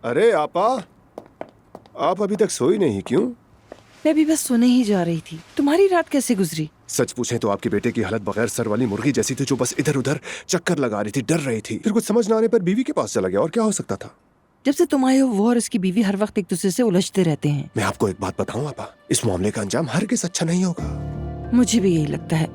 अरे आपा, आप अभी तक सोई नहीं क्यों? मैं भी बस सोने ही जा रही थी। तुम्हारी रात कैसे गुजरी? सच पूछें तो आपके बेटे की हालत बगैर सर वाली मुर्गी जैसी थी, जो बस इधर उधर चक्कर लगा रही थी, डर रही थी। फिर कुछ समझ न आने पर बीवी के पास चला गया। और क्या हो सकता था? जब से तुम आए हो वो और उसकी बीवी हर वक्त एक दूसरे से उलझते रहते हैं। मैं आपको एक बात बताऊं आपा, इस मामले का अंजाम हरगिज़ अच्छा नहीं होगा। मुझे भी यही लगता है,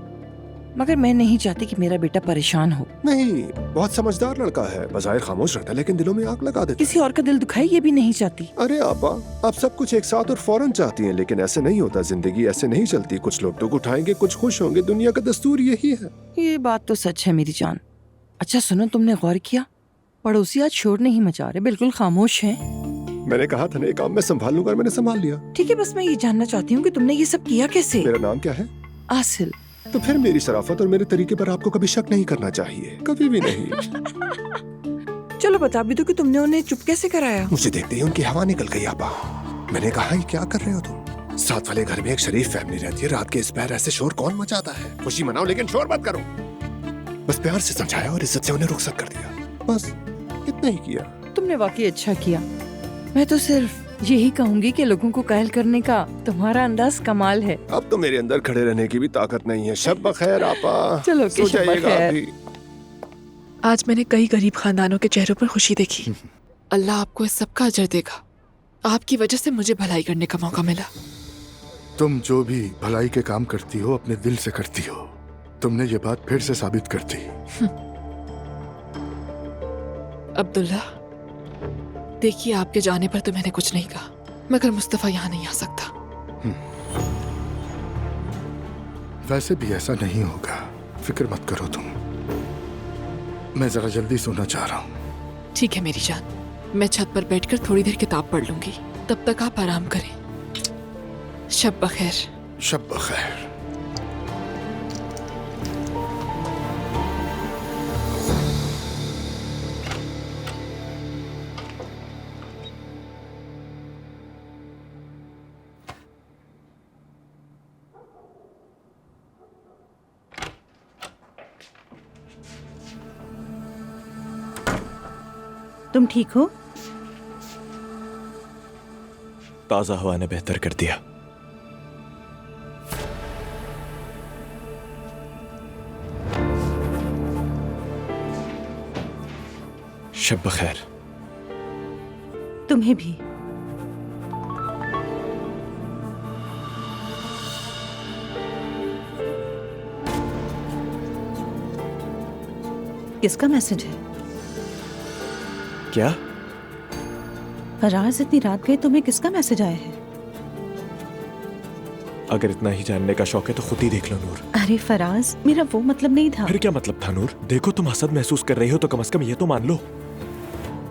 मगर मैं नहीं चाहती कि मेरा बेटा परेशान हो। नहीं, बहुत समझदार लड़का है। बज़ाहिर खामोश रहता है लेकिन दिलों में आग लगा देता है। किसी और का दिल दुखाए ये भी नहीं चाहती। अरे आपा, आप सब कुछ एक साथ और फौरन चाहती हैं, लेकिन ऐसे नहीं होता। जिंदगी ऐसे नहीं चलती। कुछ लोग दुख उठाएंगे, कुछ खुश होंगे। दुनिया का दस्तूर यही है। ये बात तो सच है मेरी जान। अच्छा सुनो, तुमने गौर किया पड़ोसी आज शोर नहीं मचा रहे, बिल्कुल खामोश हैं। मैंने कहा था ना, ये काम मैं संभाल लूंगा, और मैंने संभाल लिया। ठीक है, बस मैं ये जानना चाहती हूँ कि तुमने ये सब किया कैसे? मेरा नाम क्या है? आसिल। तो फिर मेरी शराफत और मेरे तरीके पर आपको कभी शक नहीं करना चाहिए, कभी भी नहीं। चलो बता भी दो कि तुमने उन्हें चुप कैसे कराया? मुझे देखते ही उनकी हवा निकल गई आपा। मैंने कहा, ये क्या कर रहे हो तुम? साथ वाले घर में एक शरीफ फैमिली रहती है, रात के इस पैर ऐसे शोर कौन मचाता है? खुशी मनाओ लेकिन शोर मत करो। बस प्यार से समझाया और इज्जत से उन्हें रुखसत कर दिया, बस इतना ही किया। तुमने वाकई अच्छा किया। मैं तो सिर्फ यही कहूंगी कि लोगों को कायल करने का तुम्हारा अंदाज कमाल है। अब तो मेरे अंदर खड़े रहने की भी ताकत नहीं है। शब बखैर आपा। चलो सो जाइएगा आप भी। आज मैंने कई गरीब खानदानों के चेहरों पर खुशी देखी। अल्लाह आपको इस सब का अजर देगा। आपकी वजह से मुझे भलाई करने का मौका मिला। तुम जो भी भलाई के काम करती हो अपने दिल से करती हो। तुमने ये बात फिर से साबित कर दी। अब्दुल्ला, देखिए आपके जाने पर तो मैंने कुछ नहीं कहा, मगर मुस्तफा यहाँ नहीं आ सकता। वैसे भी ऐसा नहीं होगा, फिक्र मत करो तुम। मैं जरा जल्दी सोना चाह रहा हूँ। ठीक है मेरी जान, मैं छत पर बैठकर थोड़ी देर किताब पढ़ लूंगी, तब तक आप आराम करें। शब बखैर। शब बखैर। तुम ठीक हो? ताजा हवा ने बेहतर कर दिया। शब बखैर। तुम्हें भी। किसका मैसेज है? क्या? फराज, इतनी रात गई तुम्हें किसका मैसेज आया है? अगर इतना ही जानने का शौक है तो खुद ही देख लो नूर। अरे फराज, मेरा वो मतलब नहीं था। फिर क्या मतलब था नूर? देखो तुम हसद महसूस कर रही हो तो कम से कम ये तो मान लो।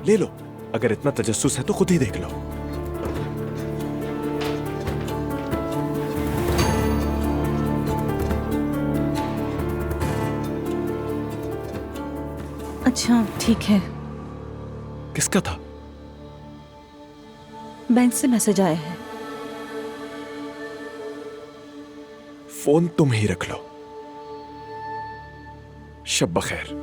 ले लो, अगर इतना तजस्सुस है तो खुद ही देख लो। अच्छा ठीक है। किसका था? बैंक से मैसेज आया है। फोन तुम ही रख लो। शब बखैर।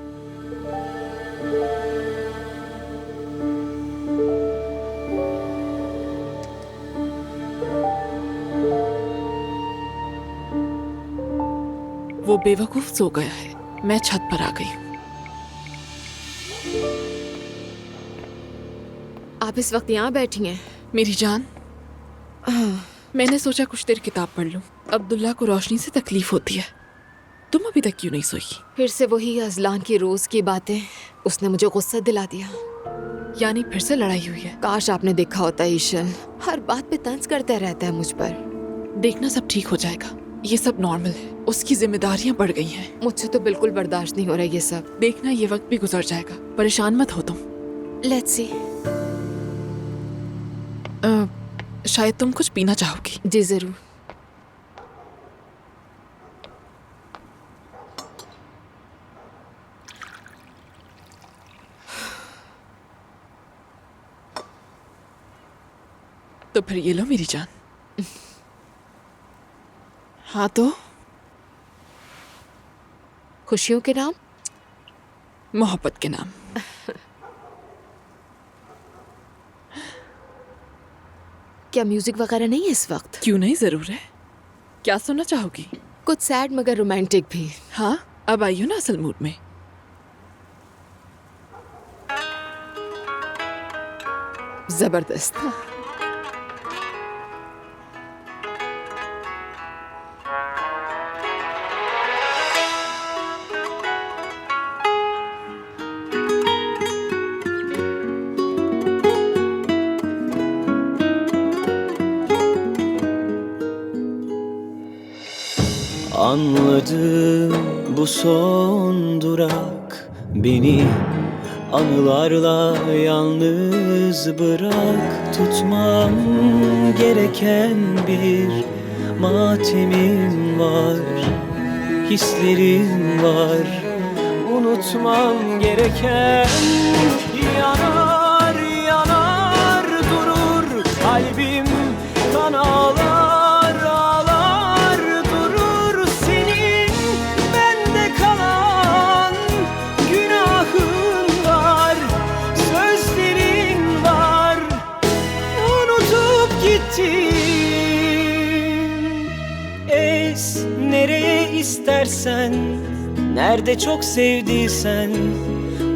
वो बेवकूफ सो गया है, मैं छत पर आ गई हूँ। आप इस वक्त यहाँ बैठी हैं? मेरी जान, मैंने सोचा कुछ देर किताब पढ़ लूं। अब्दुल्ला को रोशनी से तकलीफ होती है। तुम अभी तक क्यों नहीं सोई? फिर से वही अजलान की रोज की बातें। उसने मुझे गुस्सा दिला दिया। यानी फिर से लड़ाई हुई है? काश आपने देखा होता ईशन, हर बात पे तंज करता रहता है मुझ पर। देखना सब ठीक हो जाएगा, ये सब नॉर्मल है। उसकी जिम्मेदारियां बढ़ गई हैं। मुझसे तो बिल्कुल बर्दाश्त नहीं हो रहा ये सब। देखना ये वक्त भी गुजर जाएगा, परेशान मत हो तुम। Let's see. शायद तुम कुछ पीना चाहोगी। जी जरूर। तो फिर ये लो मेरी जान। हाँ तो खुशियों के नाम, मोहब्बत के नाम। क्या म्यूजिक वगैरह नहीं है इस वक्त? क्यों नहीं, जरूर है। क्या सुनना चाहोगी? कुछ सैड मगर रोमांटिक भी। हाँ, अब आइयो ना असल मूड में। जबरदस्त। Anladım bu son durak, beni anılarla yalnız bırak. Tutmam gereken bir matemim var, hislerim var. Unutmam gereken yanar yanar durur kalbim, kan ağlar ağlar durur. Senin bende kalan günahın var, sözlerin var, unutup gittin. Es nereye istersen, nerede çok sevdiysen,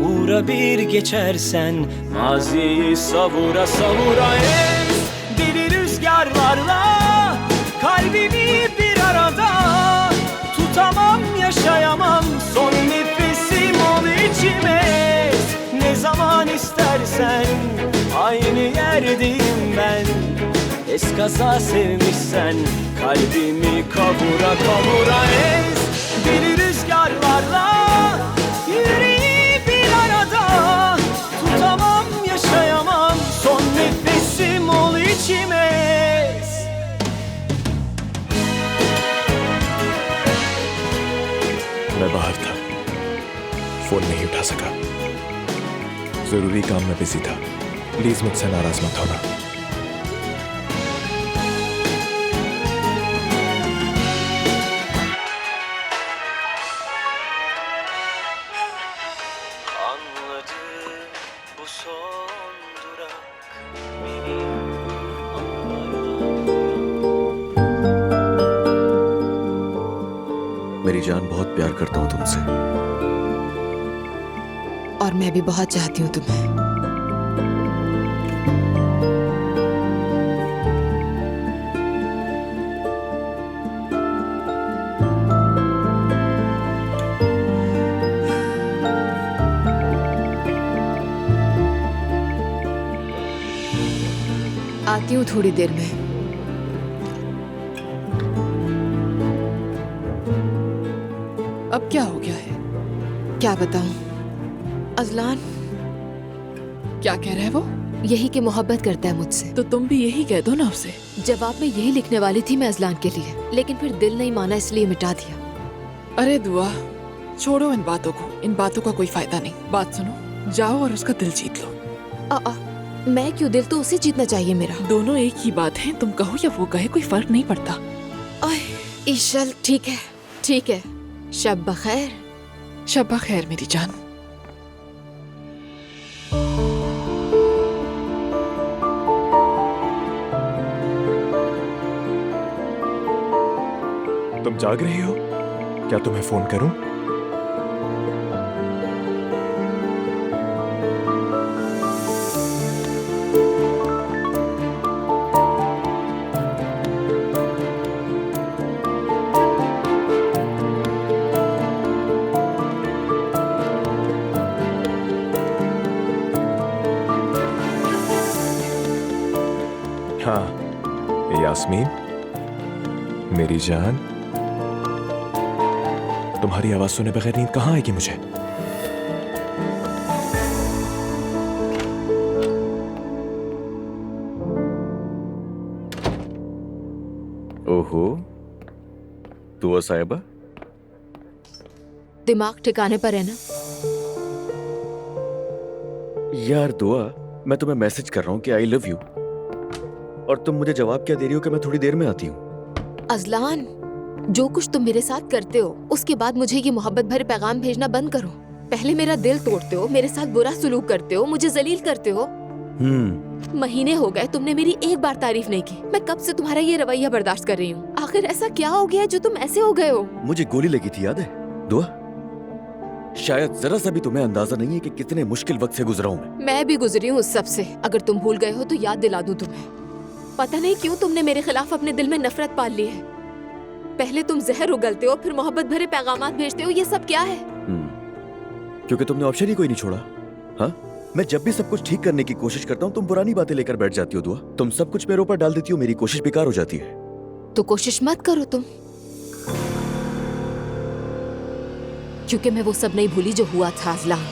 uğra bir geçersen, maziyi savura savura. Es deli rüzgarlarla kalbimi bir arada, tutamam yaşayamam, son nefesim ol içime. Ne zaman istersen aynı yerdeyim ben. Eskaza sevmişsen kalbimi kavura kavura. Es deli rüzgarlarla yüreği bir arada, tutamam yaşayamam, son nefesim ol içime. मैं बाहर था, phone नहीं उठा सका। जरूरी काम में busy था। प्लीज मुझसे नाराज मत होना। Anladım bu son durak, beni मेरी जान, बहुत प्यार करता हूँ तुमसे। और मैं भी बहुत चाहती हूँ तुम्हें। आती हूँ थोड़ी देर में। अब क्या हो गया है? क्या बताऊं? अजलान क्या कह रहा है वो? यही कि मोहब्बत करता है मुझसे। तो तुम भी यही कह दो ना उसे। जवाब में यही लिखने वाली थी मैं अजलान के लिए, लेकिन फिर दिल नहीं माना इसलिए मिटा दिया। अरे दुआ, छोड़ो इन बातों को, इन बातों का कोई फायदा नहीं। बात सुनो, जाओ और उसका दिल जीत लो। मैं क्यों? दिल तो उसे जीतना चाहिए मेरा। दोनों एक ही बात है, तुम कहो या वो कहे, कोई फर्क नहीं पड़ता। ईशल ठीक है, ठीक है। शब बखैर। शब बखैर मेरी जान। तुम जाग रही हो? क्या तुम्हें फोन करूं? हाँ, यास्मीन, मेरी जान, तुम्हारी आवाज सुने बगैर नींद कहाँ आएगी मुझे? ओहो, दुआ साहिबा, दिमाग ठिकाने पर है ना? यार दुआ, मैं तुम्हें मैसेज कर रहा हूँ कि आई लव यू, और तुम मुझे जवाब क्या दे रही हो कि मैं थोड़ी देर में आती हूँ। अजलान, जो कुछ तुम मेरे साथ करते हो उसके बाद मुझे ये मोहब्बत भरे पैगाम भेजना बंद करो। पहले मेरा दिल तोड़ते हो, मेरे साथ बुरा सलूक करते हो, मुझे जलील करते हो, महीने हो गए तुमने मेरी एक बार तारीफ नहीं की। मैं कब से तुम्हारा ये रवैया बर्दाश्त कर रही हूँ। आखिर ऐसा क्या हो गया जो तुम ऐसे हो गए हो? मुझे गोली लगी थी, याद है दुआ? शायद जरा सा भी तुम्हें अंदाजा नहीं है कि कितने मुश्किल वक्त से गुजरा हूँ मैं भी गुजरी हूँ उस सब से। अगर तुम भूल गए हो तो याद दिला दूं तुम्हें। पता नहीं क्यों तुमने मेरे खिलाफ अपने दिल में नफरत पाल ली है। पहले तुम जहर उगलते हो, फिर मोहब्बत भरे पैगामात भेजते हो। ये सब क्या है? क्योंकि तुमने ऑप्शन ही कोई नहीं छोड़ा। हाँ, मैं जब भी सब कुछ ठीक करने की कोशिश करता हूँ तुम पुरानी बातें लेकर बैठ जाती हो दुआ। तुम सब कुछ मेरे ऊपर डाल देती हो, मेरी कोशिश बेकार हो जाती है। तो कोशिश मत करो तुम, क्योंकि मैं वो सब नहीं भूली जो हुआ था अज़लान।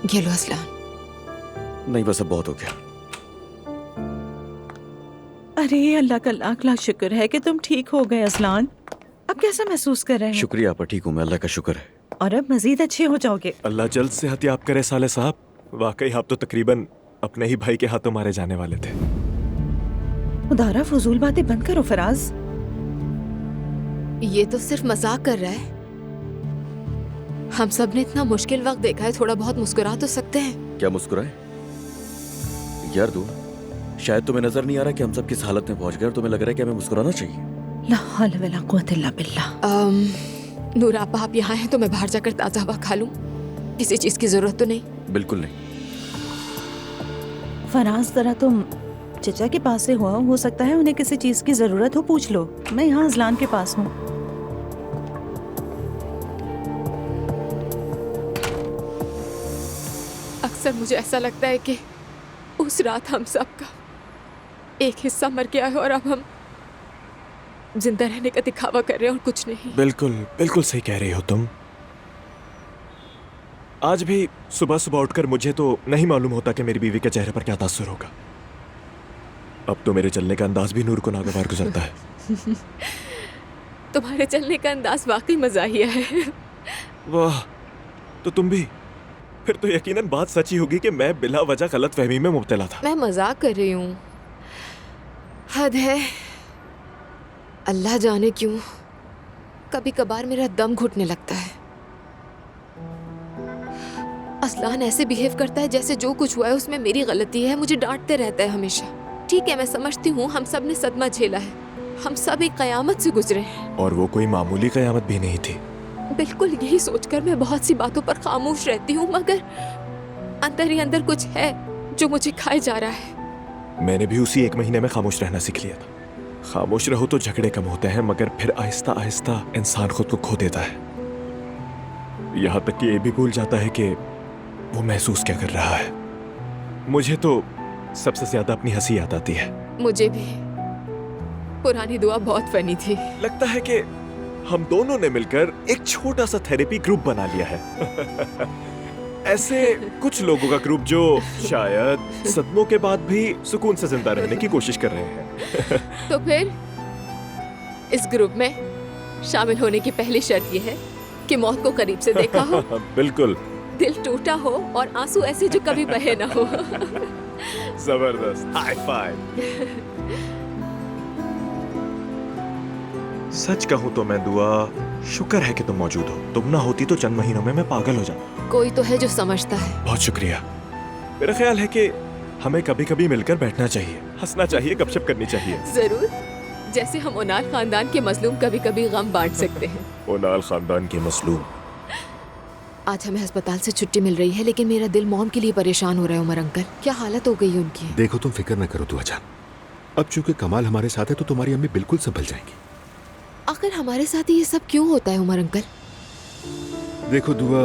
ये लो अज़लान। नहीं बस अब बहुत हो गया। अरे अल्लाह का लाख लाख शुक्र है कि तुम ठीक हो गए अज़लान। अब कैसा महसूस कर रहे हैं? शुक्रिया आपा, ठीक हूँ मैं, अल्लाह का शुक्र है। और अब मजीद अच्छे हो जाओगे। अल्लाह जल्द से हत्याब करे साले साहब। वाकई आप तो तकरीबन अपने ही भाई के हाथों मारे जाने वाले थे। उदारा फजूल बातें बंद करो फराज। ये तो सिर्फ मजाक कर रहा है। हम सब ने इतना मुश्किल वक्त देखा है, थोड़ा बहुत मुस्कुरा तो सकते हैं। क्या मुस्कुराए यार दुआ? शायद तुम्हें नजर नहीं आ रहा कि हम सब किस हालत में पहुंच गए और तुम्हें लग रहा है कि हमें मुस्कुराना चाहिए। ला हौल वला कुव्वत इल्ला बिल्लाह। नूर आपा, आप यहाँ हैं तो मैं बाहर जाकर ताज़ा हवा खा लूँ? किसी चीज़ की ज़रूरत तो नहीं? बिल्कुल नहीं। फराज जरा तुम चचा के पास से हो सकता है उन्हें किसी चीज की जरूरत हो, पूछ लो। मैं यहाँ अज़लान के पास हूँ। अक्सर मुझे ऐसा लगता है कि उस रात हम सबका एक हिस्सा मर गया है और अब हम जिंदा रहने का दिखावा कर रहे हैं और कुछ नहीं। बिल्कुल बिल्कुल सही कह रही हो तुम। आज भी सुबह सुबह उठकर मुझे तो नहीं मालूम होता कि मेरी बीवी के चेहरे पर क्या तासुर होगा। अब तो मेरे चलने का अंदाज भी नूर को नागवार गुजरता है। तुम्हारे चलने का अंदाज वाकई मज़ाहिया है। वाह, तो तुम भी? फिर तो यकीनन बात सच्ची होगी कि मैं बिला वजह गलतफहमी में मुब्तला था। मैं मजाक कर रही हूँ। हद है। अल्लाह जाने क्यों कभी कभार मेरा दम घुटने लगता है। असलान ऐसे बिहेव करता है जैसे जो कुछ हुआ है उसमें मेरी गलती है। मुझे डांटते रहता है हमेशा। ठीक है, मैं समझती हूँ हम सब ने सदमा झेला है। हम सब एक कयामत से गुजरे हैं। और वो कोई मामूली कयामत भी नहीं थी। बिल्कुल यही सोचकर मैं बहुत सी बातों पर खामोश रहती हूँ, मगर अंदर ही अंदर कुछ है जो मुझे खाए जा रहा है। मैंने भी उसी 1 महीने में खामोश रहना सीख लिया था। खामोश रहो तो झगड़े कम होते हैं, मगर फिर आहिस्ता आहिस्ता इंसान खुद को खो देता है। यहाँ तक कि ये भी भूल जाता है कि वो महसूस क्या कर रहा है। मुझे तो सबसे ज्यादा अपनी हंसी याद आती है। मुझे भी। पुरानी दुआ बहुत फनी थी। लगता है कि हम दोनों ने मिलकर एक छोटा सा थेरेपी ग्रुप बना लिया है। ऐसे कुछ लोगों का ग्रुप जो शायद सदमों के बाद भी सुकून से जिंदा रहने की कोशिश कर रहे हैं। तो फिर इस ग्रुप में शामिल होने की पहली शर्त यह है कि मौत को करीब से देखा हो, बिल्कुल, दिल टूटा हो और आंसू ऐसे जो कभी बहे ना हो। जबरदस्त, हाई फाइव। सच कहूं तो मैं दुआ शुक्र है कि तुम मौजूद हो। तुम ना होती तो चंद महीनों में मैं पागल हो जाता। कोई तो है जो समझता है। बहुत शुक्रिया। मेरा ख्याल है कि हमें कभी कभी मिलकर बैठना चाहिए, हंसना चाहिए, गपशप करनी चाहिए। जरूर, जैसे हम ओनाल खानदान के मजलूम कभी कभी गम बांट सकते हैं। ओनाल खानदान के मजलूम। आज हमें अस्पताल से छुट्टी मिल रही है, लेकिन मेरा दिल मॉम के लिए परेशान हो रहा है। उमर अंकल, क्या हालत हो गई है उनकी? देखो तुम फिक्र न करो दुआ जान। अब चूंकि कमाल हमारे साथ है तो तुम्हारी अम्मी बिल्कुल संभल जाएंगी। आखिर हमारे साथ ये सब क्यों होता है उमर अंकल? देखो दुआ,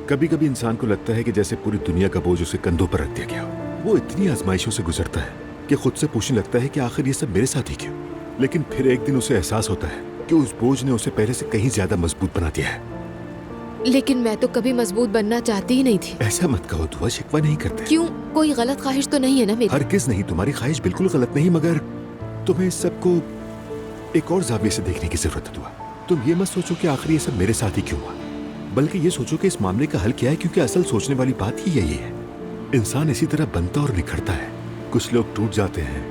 कभी कभी इंसान को लगता है कि जैसे पूरी दुनिया का बोझ उसे कंधों पर रख दिया गया हो। वो इतनी आजमाइशों से गुजरता है कि खुद से पूछने लगता है कि आखिर ये सब मेरे साथ ही क्यों। लेकिन फिर एक दिन उसे एहसास होता है कि उस बोझ ने उसे पहले से कहीं ज्यादा मजबूत बना दिया है। लेकिन मैं तो कभी मजबूत बनना चाहती ही नहीं थी। ऐसा मत कहो दुआ, शिकवा नहीं करते। क्यों? कोई गलत ख्वाहिश तो नहीं है ना मेरी? हरगिज़ नहीं, तुम्हारी ख्वाहिश बिल्कुल गलत नहीं, मगर तुम्हें इस सबको एक और जाविये से देखने की जरूरत है दुआ। तुम ये मत सोचो कि आखिर ये सब मेरे साथ ही क्यों हुआ, बल्कि ये सोचो कि इस मामले का हल क्या है, क्योंकि असल सोचने वाली बात ही यही है। इंसान इसी तरह बनता और निखरता है। कुछ लोग टूट जाते हैं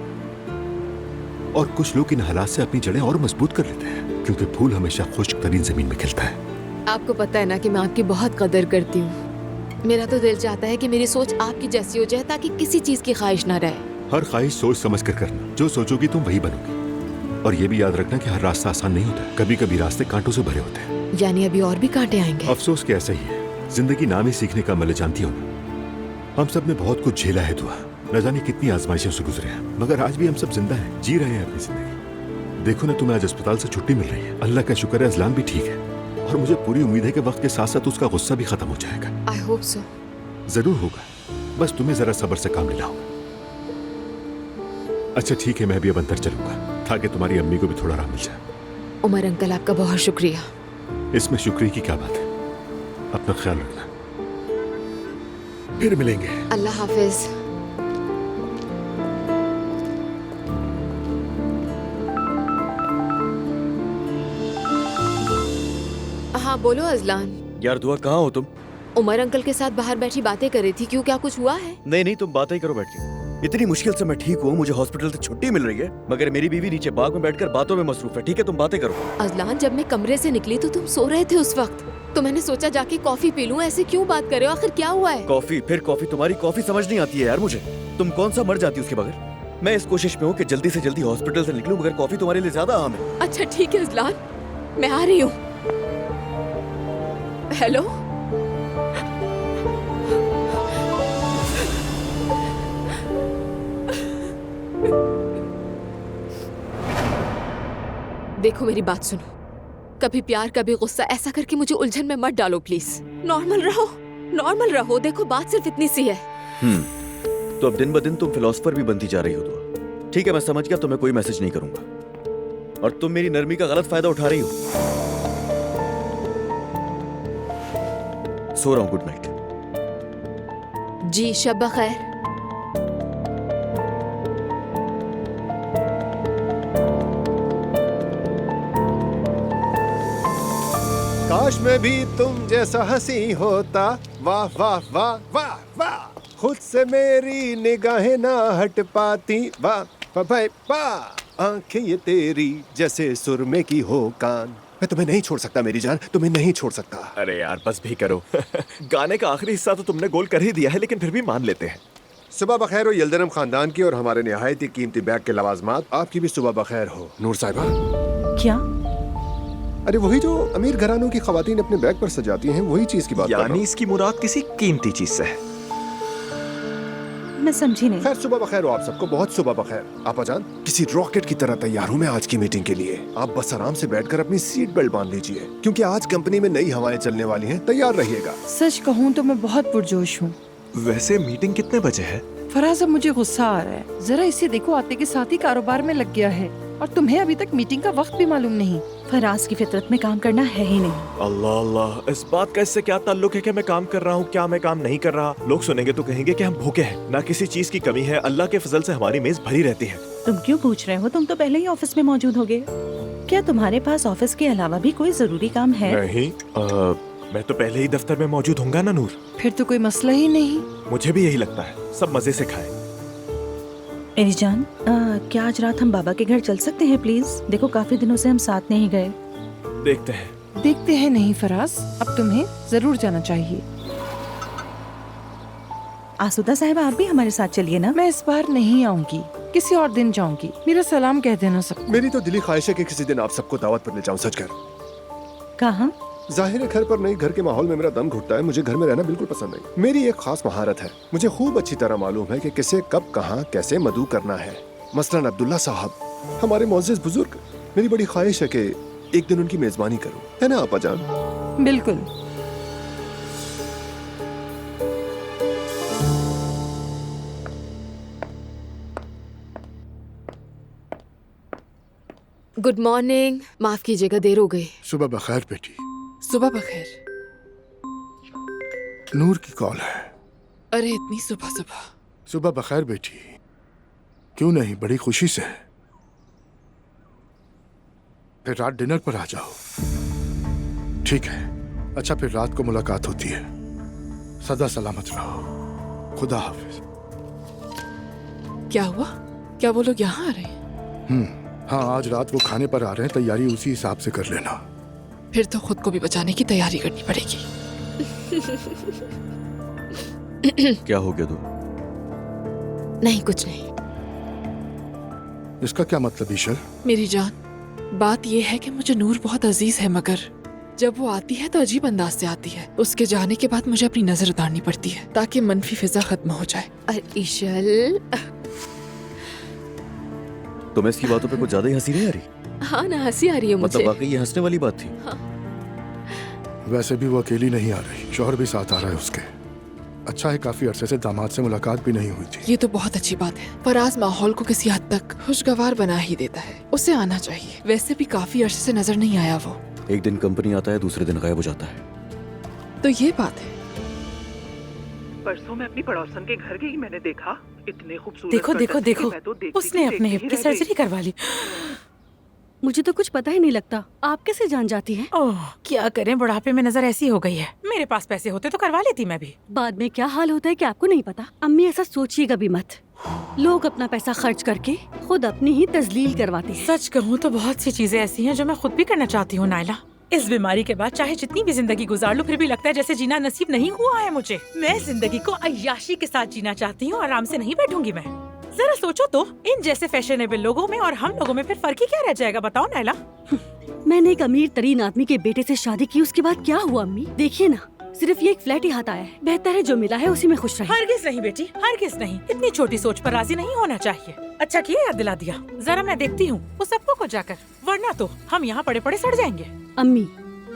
और कुछ लोग इन हालात से अपनी जड़ें और मजबूत कर लेते हैं, क्योंकि फूल हमेशा खुश्क तरीन जमीन में खिलता है। आपको पता है ना कि मैं आपकी बहुत कदर करती हूँ। मेरा तो दिल चाहता है कि मेरी सोच आपकी जैसी हो जाए, ताकि किसी चीज की ख्वाहिश ना रहे। हर ख्वाहिश सोच समझ कर करना। जो सोचोगी तुम वही बनोगी। और ये भी याद रखना कि हर रास्ता आसान नहीं होता। कभी कभी रास्ते कांटों से भरे होते हैं। यानी अभी और भी कांटे आएंगे? अफसोस कि ऐसा ही है। जिंदगी नाम ही सीखने का अमल, जानती हो ना। हम सब ने बहुत कुछ झेला है दुआ, न जाने कितनी आजमाइशों से गुजरे हैं, मगर आज भी हम सब जिंदा हैं, जी रहे हैं अपनी जिंदगी। देखो ना, तुम्हें आज अस्पताल से छुट्टी मिल रही है। अल्लाह का शुक्र है अजलान भी ठीक है, और मुझे पूरी उम्मीद है कि वक्त के साथ साथ उसका गुस्सा भी खत्म हो जाएगा। I hope so. जरूर होगा, बस तुम्हें जरा सब्र से काम लेना होगा। अच्छा ठीक है, मैं भी अब अंदर चलूंगा ताकि तुम्हारी अम्मी को भी थोड़ा आराम मिल जाए। उमर अंकल, आपका बहुत शुक्रिया। इसमें शुक्रिया की क्या बात है। अपना ख्याल रखना, फिर मिलेंगे। अल्लाह हाफिज। हाँ बोलो अजलान। यार दुआ, कहाँ हो तुम? उमर अंकल के साथ बाहर बैठी बातें कर रही थी। क्यों, क्या कुछ हुआ है? नहीं नहीं, तुम बातें ही करो बैठ के। इतनी मुश्किल से मैं ठीक हूँ, मुझे हॉस्पिटल से छुट्टी मिल रही है, मगर मेरी बीवी नीचे बाग में बैठकर बातों में मसरूफ है। ठीक है, तुम बातें करो। अजलान, जब मैं कमरे से निकली तो तुम सो रहे थे उस वक्त, तो मैंने सोचा जाके कॉफी पी लूं। ऐसे क्यों बात कर रहे हो? आखिर क्या हुआ है? कॉफी फिर कॉफी? तुम्हारी कॉफी समझ नहीं आती है यार मुझे। तुम कौन सा मर जाती उसके बगैर। मैं इस कोशिश में हूँ कि जल्दी से जल्दी हॉस्पिटल से निकलूं, मगर कॉफी तुम्हारे लिए ज्यादा अहम है। अच्छा ठीक है अजलान, मैं आ रही हूँ। हेलो, देखो मेरी बात सुनो। कभी प्यार कभी गुस्सा, ऐसा करके मुझे उलझन में मत डालो प्लीज। नॉर्मल रहो। नॉर्मल रहो, देखो बात सिर्फ इतनी सी है। तो अब दिन ब दिन तुम फिलोसफर भी बनती जा रही हो दुआ। ठीक है, मैं समझ गया, तुम्हें कोई मैसेज नहीं करूंगा। और तुम मेरी नरमी का गलत फायदा उठा रही हो। सो रहा हूं, गुड नाइट। जी शब खैर। काश मैं भी तुम जैसा हंसी होता, वाह वाह वाह वाह वाह, खुद से मेरी निगाहें ना हट पाती, वाह वाह भाई वाह, आंखें ये तेरी जैसे सुरमे की हो कान। मैं तुम्हें नहीं छोड़ सकता मेरी जान, तुम्हें नहीं छोड़ सकता। अरे यार बस भी करो। गाने का आखिरी हिस्सा तो तुमने गोल कर ही दिया है, लेकिन फिर भी मान लेते हैं। सुबह बखैर हो यल्दरम खानदान की और हमारे निहायत ही कीमती बैग के लवाजमात। आपकी भी सुबह बखैर हो नूर साहिबा। क्या? अरे वही जो अमीर घरानों की खवातीन अपने बैग पर सजाती हैं, वही चीज की बात कर रहा यानी हूं। इसकी मुराद किसी कीमती चीज से है। मैं समझी नहीं। खैर सुबह बखैर हो आप सबको, बहुत सुबह बखैर। आपा जान, किसी रॉकेट की तरह तैयार हूँ मैं आज की मीटिंग के लिए। आप बस आराम से बैठकर अपनी सीट बेल्ट बांध लीजिए, क्योंकि आज कंपनी में नई हवाएं चलने वाली हैं। तैयार रहिएगा। सच कहूँ तो मैं बहुत पुरजोश हूँ। वैसे मीटिंग कितने बजे है? फराज, अब मुझे गुस्सा आ रहा है। जरा इसे देखो, आते के साथ ही कारोबार में लग गया है और तुम्हें अभी तक मीटिंग का वक्त भी मालूम नहीं। फराज की फितरत में काम करना है ही नहीं। अल्लाह अल्लाह, इस बात का इससे क्या ताल्लुक है कि मैं काम कर रहा हूँ, क्या मैं काम नहीं कर रहा? लोग सुनेंगे तो कहेंगे कि हम भूखे हैं। ना किसी चीज की कमी है, अल्लाह के फजल से हमारी मेज भरी रहती है। तुम क्यों पूछ रहे हो? तुम तो पहले ही ऑफिस में मौजूद होगे। क्या तुम्हारे पास ऑफिस के अलावा भी कोई जरूरी काम है? नहीं, मैं तो पहले ही दफ्तर में मौजूद होऊंगा ना नूर। फिर तो कोई मसला ही नहीं। मुझे भी यही लगता है। सब मजे से खाएं। मेरी जान, क्या आज रात हम बाबा के घर चल सकते हैं प्लीज? देखो काफी दिनों से हम साथ नहीं गए। देखते हैं नहीं फराज, अब तुम्हें जरूर जाना चाहिए। आसुदा साहिबा, आप भी हमारे साथ चलिए ना। मैं इस बार नहीं आऊंगी, किसी और दिन जाऊंगी। मेरा सलाम कह देना सबको। मेरी तो दिली ख्वाहिश है कि किसी दिन आप सबको दावत पर ले जाऊं। सच कर। कहाँ? जाहिर है घर पर नहीं, घर के माहौल में मेरा दम घुटता है। मुझे घर में रहना बिल्कुल पसंद नहीं। मेरी एक खास महारत है। मुझे खूब अच्छी तरह मालूम है कि किसे कब कहाँ कैसे मदू करना है। मसलन अब्दुल्ला साहब, हमारे मोअज़्ज़िज़ बुजुर्ग। मेरी बड़ी ख्वाहिश है कि एक दिन उनकी मेजबानी करूं, है ना आपा जान? बिल्कुल। Good morning. माफ कीजिएगा, देर हो गई। सुबह बखैर बेटी। सुबह बखैर। नूर की कॉल है। अरे इतनी सुबह सुबह? सुबह बखैर बेटी। क्यों नहीं, बड़ी खुशी से। फिर रात डिनर पर आ जाओ। ठीक है, अच्छा फिर रात को मुलाकात होती है। सदा सलामत रहो। खुदा हाफिज। क्या हुआ? क्या वो लोग यहाँ आ रहे हैं? हाँ, आज रात वो खाने पर आ रहे हैं। तैयारी उसी हिसाब से कर लेना। फिर तो खुद को भी बचाने की तैयारी करनी पड़ेगी। क्या हो गया तू? नहीं, कुछ नहीं। इसका क्या मतलब ईशर? मेरी जान, बात यह है कि मुझे नूर बहुत अजीज है, मगर जब वो आती है तो अजीब अंदाज से आती है। उसके जाने के बाद मुझे अपनी नजर उतारनी पड़ती है ताकि मनफी फिजा खत्म हो जाए। अरे ईशल, तुम्हें इसकी बातों पे कुछ ज्यादा ही हंसी नहीं आ रही? हाँ ना, हंसी आ रही है मुझे। मतलब वाकई ये हंसने वाली बात थी? वैसे भी वो अकेली नहीं आ रही, शौहर भी साथ आ रहा है उसके। अच्छा है, काफी अरसे से दामाद से मुलाकात भी नहीं हुई थी। ये तो बहुत अच्छी बात है। फराज माहौल को किसी हद तक खुशगवार बना ही देता है। उसे आना चाहिए। वैसे भी काफी अरसे से नजर नहीं आया वो। एक दिन कंपनी आता है, दूसरे दिन गायब हो जाता है। तो ये बात है। परसों मैं अपनी पड़ोसन के घर गई, मैंने देखा इतने खूबसूरत। देखो देखो देखो, उसने अपने हिप की सर्जरी करवा ली। मुझे तो कुछ पता ही नहीं लगता। आप कैसे जान जाती हैं? ओह, क्या करें, बुढ़ापे में नजर ऐसी हो गई है। मेरे पास पैसे होते तो करवा लेती मैं भी। बाद में क्या हाल होता है कि आपको नहीं पता। अम्मी, ऐसा सोचिएगा भी मत। लोग अपना पैसा खर्च करके खुद अपनी ही तजलील करवाते हैं। सच कहूँ तो बहुत सी चीजें ऐसी हैं जो मैं खुद भी करना चाहती हूँ नायला। इस बीमारी के बाद चाहे जितनी भी जिंदगी गुजार लूं, फिर भी लगता है जैसे जीना नसीब नहीं हुआ है मुझे। मैं जिंदगी को अय्याशी के साथ जीना चाहती हूँ, आराम से नहीं बैठूंगी मैं। जरा सोचो तो, इन जैसे फैशनेबल लोगों में और हम लोगों में फिर फर्क ही क्या रह जाएगा, बताओ नायला। मैंने एक अमीर तरीन आदमी के बेटे से शादी की, उसके बाद क्या हुआ अम्मी? देखिए ना, सिर्फ ये एक फ्लैट ही हाथ आया है। बेहतर है जो मिला है उसी में खुश रहे। हरगिज नहीं बेटी, हरगिज नहीं। इतनी छोटी सोच पर राजी नहीं होना चाहिए। अच्छा किया याद दिला दिया। जरा मैं देखती हूँ वो सबको को जाकर, वरना तो हम यहाँ पड़े पड़े सड़ जाएंगे। अम्मी,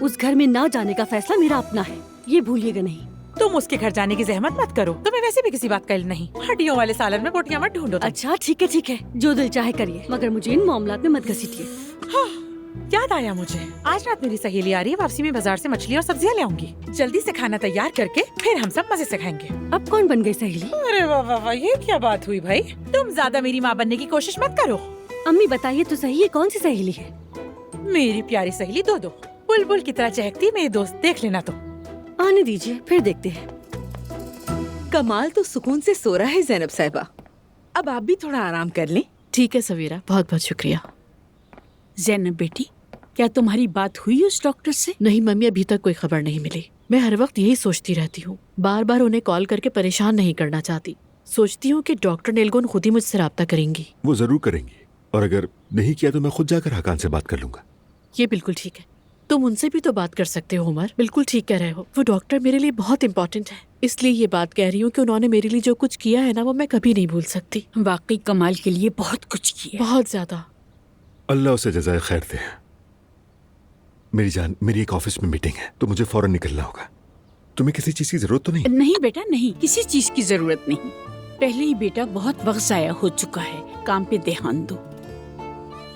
उस घर में ना जाने का फैसला मेरा अपना है, ये भूलिएगा नहीं। तुम उसके घर जाने की जहमत मत करो, तुम्हें वैसे भी किसी बात का इल्म नहीं। हड्डियों वाले सालन में बोटियां मत ढूंढो तुम। अच्छा ठीक है, जो दिल चाहे करिए, मगर मुझे इन मामलात में मत घसीटिए। हाँ, याद आया मुझे, आज रात मेरी सहेली आ रही है, वापसी में बाजार से मछली और सब्जियां ले आऊंगी। जल्दी से खाना तैयार करके फिर हम सब मजे से खाएंगे। अब कौन बन गई सहेली? अरे वाह वाह वाह, ये क्या बात हुई भाई? तुम ज्यादा मेरी माँ बनने की कोशिश मत करो। अम्मी बताइए तो सही, ये कौन सी सहेली है? मेरी प्यारी सहेली दो बुलबुल की तरह चहकती मेरी दोस्त, देख लेना तुम। आने दीजिए, फिर देखते हैं। कमाल तो सुकून से सो रहा है ज़ैनब साहिबा, अब आप भी थोड़ा आराम कर लें। ठीक है सवीरा, बहुत बहुत शुक्रिया। ज़ैनब बेटी, क्या तुम्हारी बात हुई उस डॉक्टर से? नहीं मम्मी, अभी तक कोई खबर नहीं मिली। मैं हर वक्त यही सोचती रहती हूँ, बार बार उन्हें कॉल करके परेशान नहीं करना चाहती। सोचती हूँ कि डॉक्टर नेलगुन खुद ही मुझसे राब्ता करेंगी। वो जरूर करेंगी, और अगर नहीं किया तो मैं खुद जाकर हकान से बात कर लूंगा। ये बिल्कुल ठीक है, तुम उनसे भी तो बात कर सकते हो उमर। बिल्कुल ठीक कह रहे हो, वो डॉक्टर मेरे लिए बहुत इम्पोर्टेंट है, इसलिए ये बात कह रही हूँ कि उन्होंने मेरे लिए जो कुछ किया है ना, वो मैं कभी नहीं भूल सकती। वाकई कमाल के लिए बहुत कुछ किया, बहुत ज्यादा। अल्लाह उसे जज़ाए खैर दे। मेरी जान, मेरी एक ऑफिस में मीटिंग है तो मुझे फौरन निकलना होगा। तुम्हें किसी चीज की जरूरत तो नहीं? नहीं बेटा नहीं, किसी चीज की जरूरत नहीं। पहले ही बेटा बहुत वक्त जाया हो चुका है, काम पे ध्यान दो।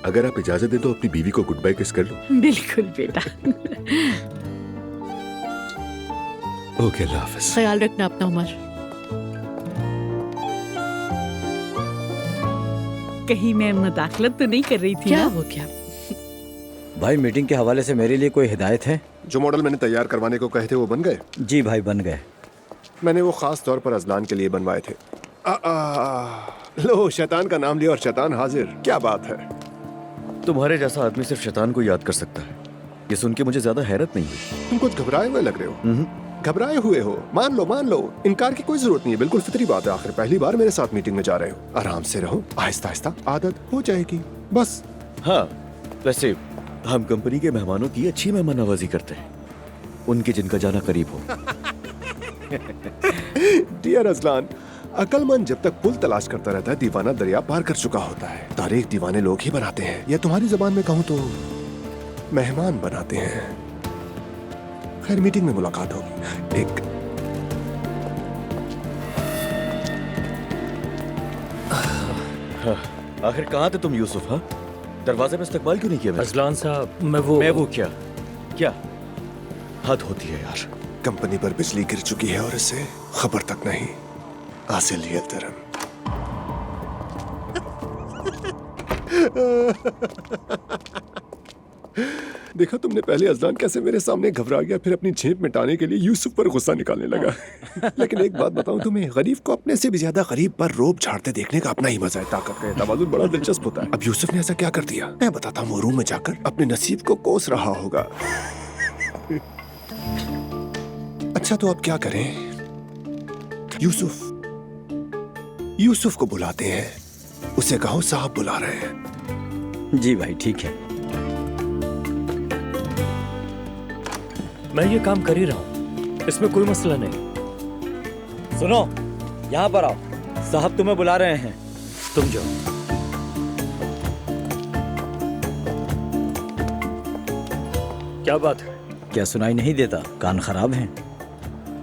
अगर आप इजाजत दे तो अपनी बीवी को गुड बाय किस कर लो। बिल्कुल बेटा। ओके, अल्लाह हाफिज। ख्याल रखना अपना उमर। कहीं मैं मुदाखलत तो नहीं कर रही थी? क्या ना? हो गया? भाई मीटिंग के हवाले से मेरे लिए कोई हिदायत है? जो मॉडल मैंने तैयार करवाने को कहे थे वो बन गए? जी भाई बन गए। मैंने वो खास तौर पर अजलान के लिए बनवाए थे। लो, शैतान का नाम लिया और शैतान हाजिर, क्या बात है। तुम्हारे जैसा आदमी सिर्फ शैतान को याद कर सकता है। ये सुन के मुझे ज्यादा हैरत नहीं हुई। तुम कुछ घबराए हुए लग रहे हो। घबराए हुए हो, मान लो, इनकार की कोई जरूरत नहीं है, बिल्कुल फितरी बात है। आखिर पहली बार मेरे साथ मीटिंग में जा रहे हो, आराम से रहो, आहिस्ता आहिस्ता आदत हो जाएगी बस। हाँ, वैसे हम कंपनी के मेहमानों की अच्छी मेहमान नवाजी करते हैं, उनके जिनका जाना करीब हो। डियर अजलान, अकलमंद जब तक पुल तलाश करता रहता है, दीवाना दरिया पार कर चुका होता है। तारीख दीवाने लोग ही बनाते हैं, या तुम्हारी जबान में कहूँ तो मेहमान बनाते हैं। खैर, मीटिंग में मुलाकात होगी। एक आखिर कहाँ थे तुम यूसुफ? हाँ, दरवाजे में इस्तकबाल क्यों नहीं किया? अजलान साहब, मैं वो क्या हद होती है यार। कंपनी पर बिजली गिर चुकी है और इसे खबर तक नहीं। आसिल यल्तरम। देखा तुमने, पहले अजलान कैसे मेरे सामने घबरा गया, फिर अपनी झेप मिटाने के लिए यूसुफ पर गुस्सा निकालने लगा। लेकिन एक बात बताऊं तुम्हें, गरीब को अपने से भी ज्यादा गरीब पर रोब झाड़ते देखने का अपना ही मजा है। ताकत का तवाज़ुन बड़ा दिलचस्प होता है। अब यूसुफ ने ऐसा क्या कर दिया? मैं बताता हूँ। वो रूम में जाकर अपने नसीब को कोस रहा होगा। अच्छा, तो अब क्या करें? यूसुफ को बुलाते हैं, उसे कहो साहब बुला रहे हैं। जी भाई ठीक है। मैं ये काम कर ही रहा हूँ, इसमें कोई मसला नहीं। सुनो, यहाँ पर आओ, साहब तुम्हें बुला रहे हैं। तुम जाओ। क्या बात है? क्या सुनाई नहीं देता? कान खराब हैं?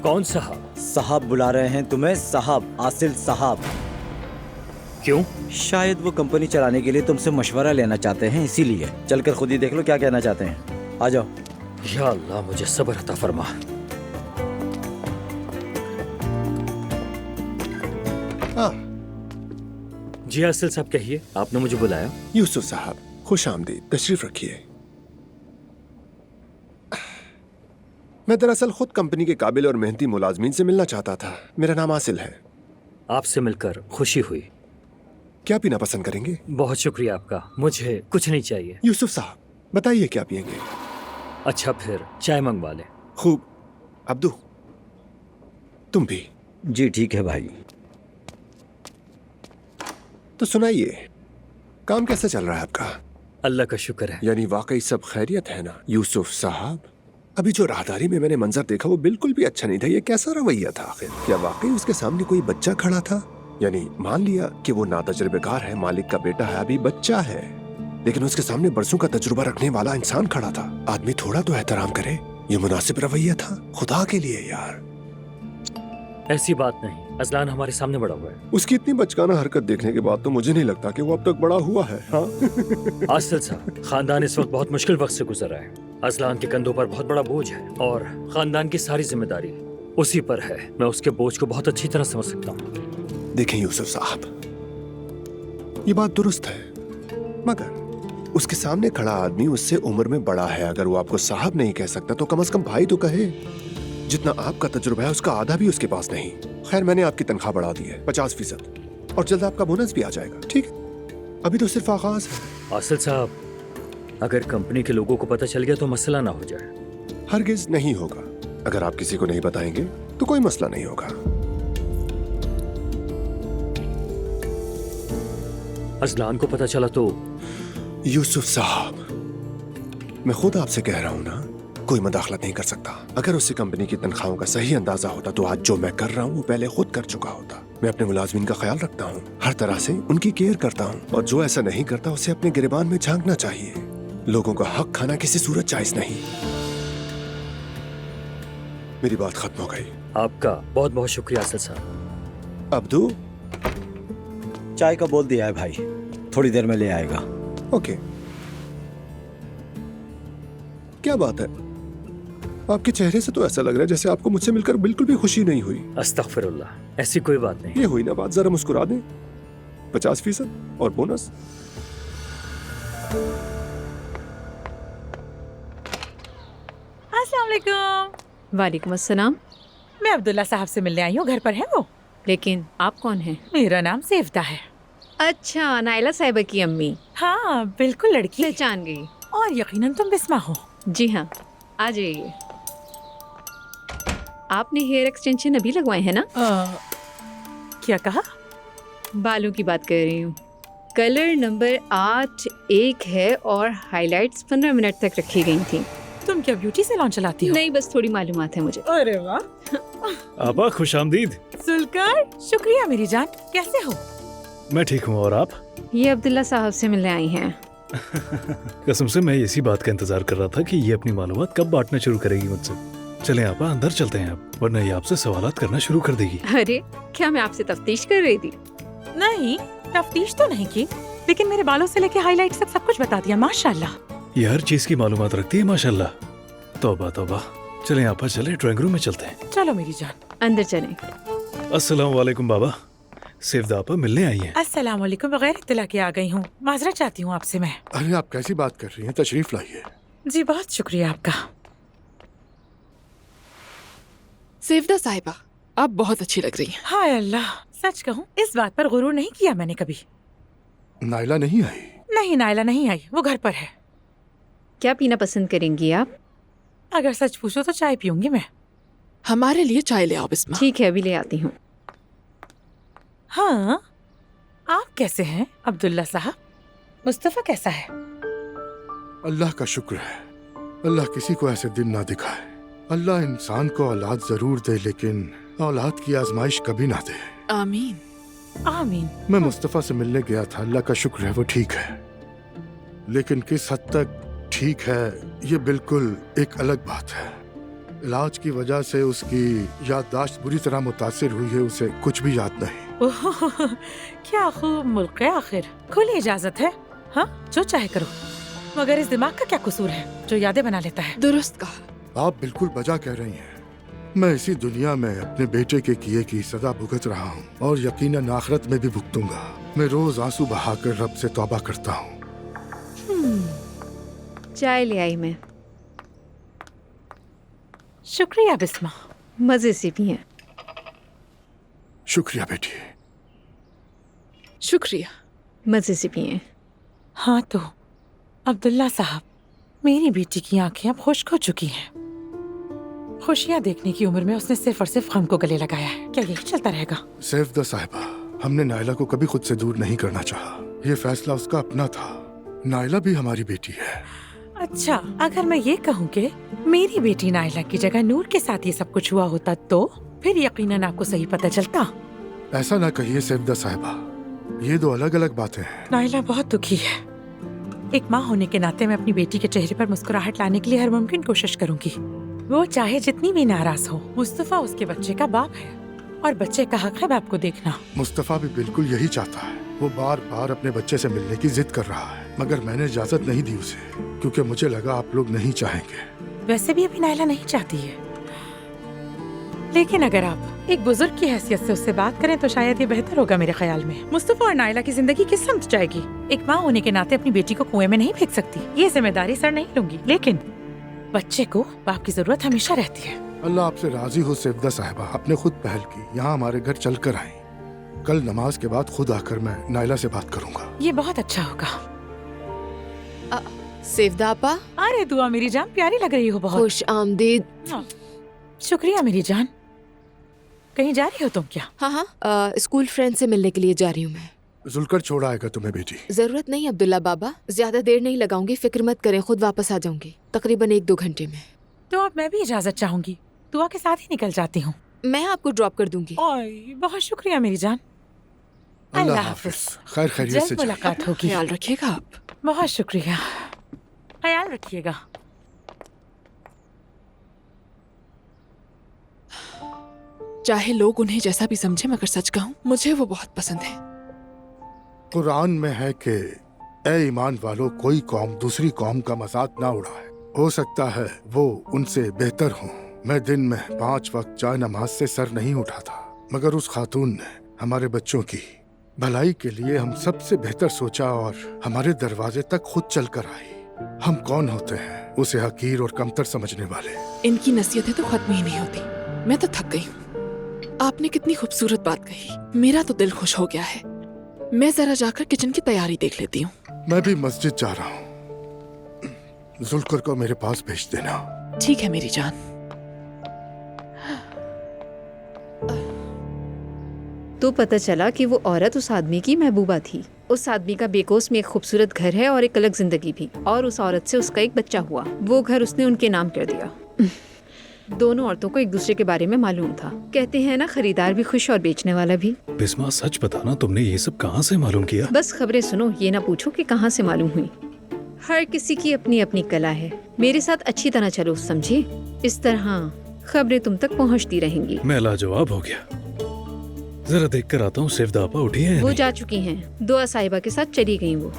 कौन साहब? साहब बुला रहे हैं तुम्हें, साहब, आसिल साहब। क्यों? शायद वो कंपनी चलाने के लिए तुमसे मशवरा लेना चाहते हैं, इसीलिए। चलकर खुद ही देख लो क्या कहना चाहते हैं। आ जाओ। या अल्लाह, मुझे सब्र अता फरमा। जी आसिल साहब, कहिए, आपने मुझे बुलाया। यूसुफ साहब, खुश आमदीद, तशरीफ रखिए। मैं दरअसल खुद कंपनी के काबिल और मेहनती मुलाजमीन से मिलना चाहता था। मेरा नाम आसिल है। आपसे मिलकर खुशी हुई। क्या पीना पसंद करेंगे? बहुत शुक्रिया आपका, मुझे कुछ नहीं चाहिए। यूसुफ साहब, बताइए क्या पियेंगे? अच्छा, फिर चाय मंगवा लें। खूब। अब्दू, तुम भी? जी ठीक है भाई। तो सुनाइए, काम कैसा चल रहा है आपका? अल्लाह का शुक्र है। यानी वाकई सब खैरियत है ना यूसुफ साहब? अभी जो राहदारी में मैंने मंजर देखा वो बिल्कुल भी अच्छा नहीं था। ये कैसा रवैया था आखिर? क्या वाकई उसके सामने कोई बच्चा खड़ा था? यानी मान लिया कि वो नातजुर्बेकार है, मालिक का बेटा है, अभी बच्चा है, लेकिन उसके सामने बरसों का तजुर्बा रखने वाला इंसान खड़ा था। आदमी थोड़ा तो एहतराम करे। ये मुनासिब रवैया था? खुदा के लिए यार। ऐसी बात नहीं, अजलान हमारे सामने बड़ा हुआ है। उसकी इतनी बचकाना हरकत देखने के बाद तो मुझे नहीं लगता कि वो अब तक बड़ा हुआ है। हाँ? आसिल साहब, खानदान इस वक्त बहुत मुश्किल वक्त से गुजर रहा है। अजलान के कंधों पर बहुत बड़ा बोझ है और खानदान की सारी जिम्मेदारी उसी पर है। मैं उसके बोझ को बहुत अच्छी तरह समझ सकता हूँ। देखें यूसुफ साहब, ये बात दुरुस्त है, मगर उसके सामने खड़ा आदमी उससे उम्र में बड़ा है। अगर वो आपको साहब नहीं कह सकता तो कम से कम भाई तो कहे। जितना आपका तजुर्बा है उसका आधा भी उसके पास नहीं। खैर, मैंने आपकी तनख्वाह बढ़ा दी है 50%, और जल्द आपका बोनस भी आ जाएगा। ठीक है, अभी तो सिर्फ आगाज है। आसिल साहब, अगर कंपनी के लोगों को पता चल गया तो मसला ना हो जाए। हरगिज नहीं होगा। अगर आप किसी को नहीं बताएंगे तो कोई मसला नहीं होगा। अजलान को पता चला तो? यूसुफ साहब, मैं खुद आपसे कह रहा हूं ना, कोई मदाखलत नहीं कर सकता। अगर उसे कंपनी की तनख्वाहों का सही अंदाजा होता तो आज जो मैं कर रहा हूं वो पहले खुद कर चुका होता। मैं अपने मुलाजमीन का ख्याल रखता हूं, हर तरह से उनकी केयर करता हूं, और जो ऐसा नहीं करता उसे अपने गिरबान में झांकना चाहिए। लोगों का हक खाना किसी सूरत जायज नहीं। मेरी बात खत्म हो गई। आपका बहुत बहुत शुक्रिया आसिल साहब। अब्दू, चाय का बोल दिया है भाई, थोड़ी देर में ले आएगा। ओके। क्या बात है, आपके चेहरे से तो ऐसा लग रहा है जैसे आपको मुझसे मिलकर बिल्कुल भी खुशी नहीं हुई। अस्तगफिरुल्लाह, ऐसी कोई बात नहीं। ये हुई ना बात, जरा मुस्कुरा दें। 50% और बोनस। अस्सलाम वालेकुम। वालेकुम अस्सलाम। मैं अब्दुल्ला साहब से मिलने आई हूँ, घर पर है वो? लेकिन आप कौन हैं? मेरा नाम सेफ्दा है। अच्छा, नाइला साहिबा की अम्मी। हाँ बिल्कुल, लड़की पहचान गई। और यकीनन तुम बिस्मा हो। जी हाँ, आ जाइए। आपने हेयर एक्सटेंशन अभी लगवाए हैं ना? क्या कहा? बालों की बात कर रही हूँ। कलर नंबर 8-1 है और हाइलाइट्स 15 मिनट तक रखी गई थी। तुम क्या ब्यूटी सैलून चलाती हो? नहीं, बस थोड़ी मालूमात है मुझे। अरे वाह। आपा खुशामदीद। सुलकर, शुक्रिया मेरी जान। कैसे हो? मैं ठीक हूँ, और आप? ये अब्दुल्ला साहब से मिलने आई हैं। कसम से मैं इसी बात का इंतजार कर रहा था कि ये अपनी मालूमात कब बांटना शुरू करेगी मुझसे। चलें आपा, अंदर चलते हैं अब, वरना ये आपसे सवालात करना शुरू कर देगी। अरे, क्या मैं आपसे तफ्तीश कर रही थी? नहीं, तफ्तीश तो नहीं की, लेकिन मेरे बालों से लेके हाईलाइट तक सब कुछ बता दिया। माशाल्लाह। ये हर चीज की मालूमात रखती है माशाल्लाह। तौबा तौबा। चलें आपा, चलें ड्राइंग रूम में चलते हैं। चलो मेरी जान। अंदर चलें। अस्सलाम वालेकुम बाबा, सेफ्दा आपा मिलने आई हैं। अस्सलाम वालेकुम। बगैर इत्तला के आ गई हूँ, माजरत चाहती हूँ आपसे मैं। अरे आप कैसी बात कर रही हैं, तशरीफ लाइए। जी बहुत शुक्रिया आपका। सेफ्दा साहिबा, आप बहुत अच्छी लग रही हैं। हाय अल्लाह, सच कहूँ इस बात पर गुरूर नहीं किया मैंने कभी। नाइला नहीं आई? नहीं, नाइला नहीं आई, वो घर पर है। क्या पीना पसंद करेंगी आप? अगर सच पूछो तो चाय पीऊंगी मैं। हमारे लिए चाय ले आओ बिस्मा। ठीक है, अभी ले आती हूँ। हाँ, आप कैसे हैं अब्दुल्ला साहब? मुस्तफा कैसा है? अल्लाह का शुक्र है, अल्लाह किसी को ऐसे दिन ना दिखाए। अल्लाह इंसान को औलाद जरूर दे, लेकिन औलाद की आजमाइश कभी ना दे। आमीन आमीन। मैं मुस्तफा से मिलने गया था, अल्लाह का शुक्र है वो ठीक है, लेकिन किस हद तक ठीक है ये बिल्कुल एक अलग बात है। इलाज की वजह से उसकी याददाश्त बुरी तरह मुतासिर हुई है, उसे कुछ भी याद नहीं। ओह, क्या खूब मुल्क है आखिर। खुली इजाजत है, हाँ जो चाहे करो, मगर इस दिमाग का क्या कसूर है जो यादें बना लेता है। दुरुस्त कहा। आप बिल्कुल बजा कह रही हैं। मैं इसी दुनिया में अपने बेटे के किए की सजा भुगत रहा हूँ और यकीनन आखिरत में भी भुगतूंगा। मैं रोज आंसू बहाकर रब से तौबा करता हूँ। चाय ले आई मैं। शुक्रिया बिस्मा। मजे से पिए। शुक्रिया बेटी। शुक्रिया। मजे से पिए। हाँ तो अब्दुल्ला साहब, मेरी बेटी की आंखें अब खुश्क हो चुकी हैं। खुशियाँ देखने की उम्र में उसने सिर्फ और सिर्फ गम को गले लगाया है। क्या यही चलता रहेगा? सैफदा साहिबा, हमने नाइला को कभी खुद से दूर नहीं करना चाहा। ये फैसला उसका अपना था। नाइला भी हमारी बेटी है। अच्छा, अगर मैं ये कहूँ कि मेरी बेटी नाइला की जगह नूर के साथ ये सब कुछ हुआ होता तो फिर यकीनन आपको सही पता चलता। ऐसा ना कहिए सैफदा साहिबा, ये दो अलग अलग बातें हैं। नाइला बहुत दुखी है। एक माँ होने के नाते मैं अपनी बेटी के चेहरे पर मुस्कुराहट लाने के लिए हर मुमकिन कोशिश करूंगी। वो चाहे जितनी भी नाराज हो, मुस्तफा उसके बच्चे का बाप है। और बच्चे का हक है बाप को देखना। मुस्तफा भी बिल्कुल यही चाहता है। वो बार बार अपने बच्चे से मिलने की जिद कर रहा है, मगर मैंने इजाजत नहीं दी उसे, क्योंकि मुझे लगा आप लोग नहीं चाहेंगे। वैसे भी अभी नायला नहीं चाहती है, लेकिन अगर आप एक बुजुर्ग की हैसियत से उससे बात करें तो शायद ये बेहतर होगा मेरे ख्याल में। मुस्तफा और नायला की जिंदगी किस समझ जाएगी? एक माँ होने के नाते अपनी बेटी को कुएं में नहीं फेंक सकती, ये जिम्मेदारी सर नहीं लूंगी, लेकिन बच्चे को बाप की जरूरत हमेशा रहती है। अल्लाह आपसे राजी हो सैफदा साहिबा, आपने खुद पहल की, यहाँ हमारे घर चल कर आई। कल नमाज के बाद खुद आकर मैं नायला से बात करूंगा। ये बहुत अच्छा होगा। सैफदा आपा। अरे दुआ मेरी जान, प्यारी लग रही हो बहुत। खुश आमदीद। शुक्रिया मेरी जान। कहीं जा रही हो तुम क्या? हाँ, स्कूल फ्रेंड से मिलने के लिए जा रही हूँ मैं। जुलकर छोड़ आएगा तुम्हें बेटी? जरूरत नहीं अब्दुल्ला बाबा, ज्यादा देर नहीं लगाऊंगी, फिक्र मत करें, खुद वापस आ जाऊंगी तकरीबन 1-2 घंटे में। तो अब मैं भी इजाजत चाहूंगी, दुआ के साथ ही निकल जाती हूँ। मैं आपको ड्रॉप कर दूंगी। बहुत शुक्रिया मेरी जान। अल्लाह हाफिज। खैर खैरियत से मुलाकात होगी। ख्याल रखिएगा आप। बहुत शुक्रिया, ख्याल रखिएगा। चाहे लोग उन्हें जैसा भी समझे, मगर सच कहूँ मुझे वो बहुत पसंद है। कुरान में है कि ए ईमान वालों, कोई कौम दूसरी कौम का मजाक ना उड़ाए। हो सकता है वो उनसे बेहतर हो। मैं दिन में 5 वक्त चाय नमाज से सर नहीं उठाता, मगर उस खातून ने हमारे बच्चों की भलाई के लिए हम सबसे बेहतर सोचा और हमारे दरवाजे तक खुद चल कर आई। हम कौन होते हैं उसे हकीर और कमतर समझने वाले? इनकी नसीहतें तो खत्म ही नहीं होती। मैं तो थक गई हूँ। आपने कितनी खूबसूरत बात कही, मेरा तो दिल खुश हो गया है। मैं जरा जाकर किचन की तैयारी देख लेती हूँ। मैं भी मस्जिद जा रहा हूँ, जुल्कर को मेरे पास भेज देना। ठीक है मेरी जान। तो पता चला कि वो औरत उस आदमी की महबूबा थी। उस आदमी का बेकोस में एक खूबसूरत घर है और एक अलग जिंदगी भी, और उस औरत से उसका एक बच्चा हुआ। वो घर उसने उनके नाम कर दिया। दोनों औरतों को एक दूसरे के बारे में मालूम था। कहते हैं ना, खरीदार भी खुश और बेचने वाला भी। बिस्मा सच बताना, तुमने ये सब कहाँ से मालूम किया? बस खबरें सुनो, ये ना पूछो कि कहाँ से मालूम हुई। हर किसी की अपनी अपनी कला है। मेरे साथ अच्छी तरह चलो, समझे? इस तरह खबरें तुम तक पहुँचती रहेंगी। मैं लाजवाब हो गया। जरा देख कर आता हूँ। सैफदा आपा उठी है? वो जा चुकी हैं। दुआ साहिबा के साथ चली गई वो।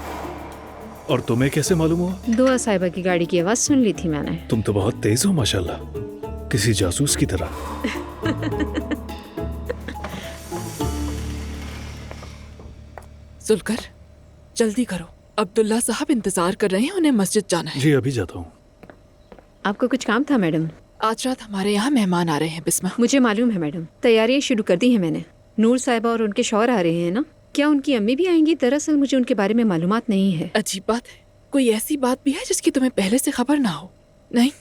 और तुम्हें कैसे मालूम हुआ? दुआ साहिबा की गाड़ी की आवाज सुन ली थी मैंने। तुम तो बहुत तेज हो माशाल्लाह, किसी जासूस की तरह। जुल्कर, जल्दी करो, अब्दुल्ला साहब इंतजार कर रहे हैं, उन्हें मस्जिद जाना है। जी अभी जाता हूँ। आपको कुछ काम था मैडम? आज रात हमारे यहाँ मेहमान आ रहे हैं बिस्मा। मुझे मालूम है मैडम, तैयारियां शुरू कर दी है मैंने। नूर साहिबा और उनके शौहर आ रहे हैं ना? क्या उनकी अम्मी भी आएंगी? दरअसल मुझे उनके बारे में मालूमात नहीं है। अजीब बात है, कोई ऐसी बात भी है जिसकी तुम्हें पहले से खबर ना हो? नहीं,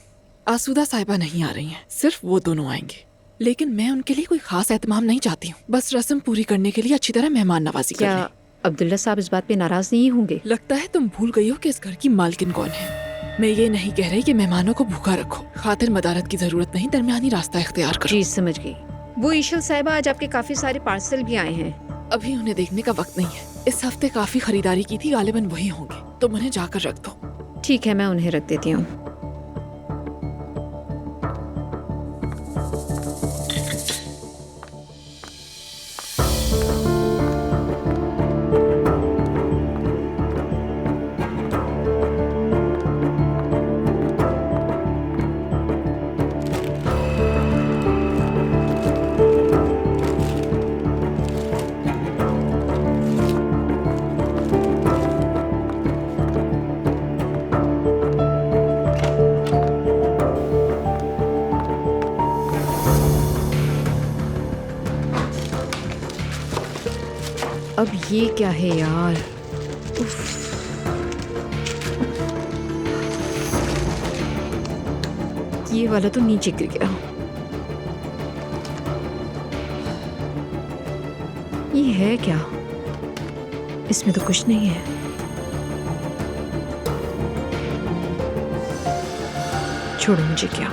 आसूदा साहिबा नहीं आ रही हैं, सिर्फ वो दोनों आएंगे। लेकिन मैं उनके लिए कोई खास एहतमाम नहीं चाहती हूँ, बस रस्म पूरी करने के लिए अच्छी तरह मेहमान नवाजी कर लें। अब्दुल्ला साहब इस बात पे नाराज नहीं होंगे? लगता है तुम भूल गई हो कि इस घर की मालकिन कौन है। मैं ये नहीं कह रही कि मेहमानों को भूखा रखो, खातिर मदारत की जरूरत नहीं, दरमियानी रास्ता इख्तियार करो। जी समझ गई। वो ईशल साहिबा, आज आपके काफी सारे पार्सल भी आए हैं। अभी उन्हें देखने का वक्त नहीं है। इस हफ्ते काफी खरीदारी की थी, गालिबन वही होंगे, तुम उन्हें जाकर रख दो। ठीक है, मैं उन्हें रख देती हूँ। अब ये क्या है यार? ये वाला तो नीचे गिर गया। ये है क्या? इसमें तो कुछ नहीं है। छोड़ो, मुझे क्या।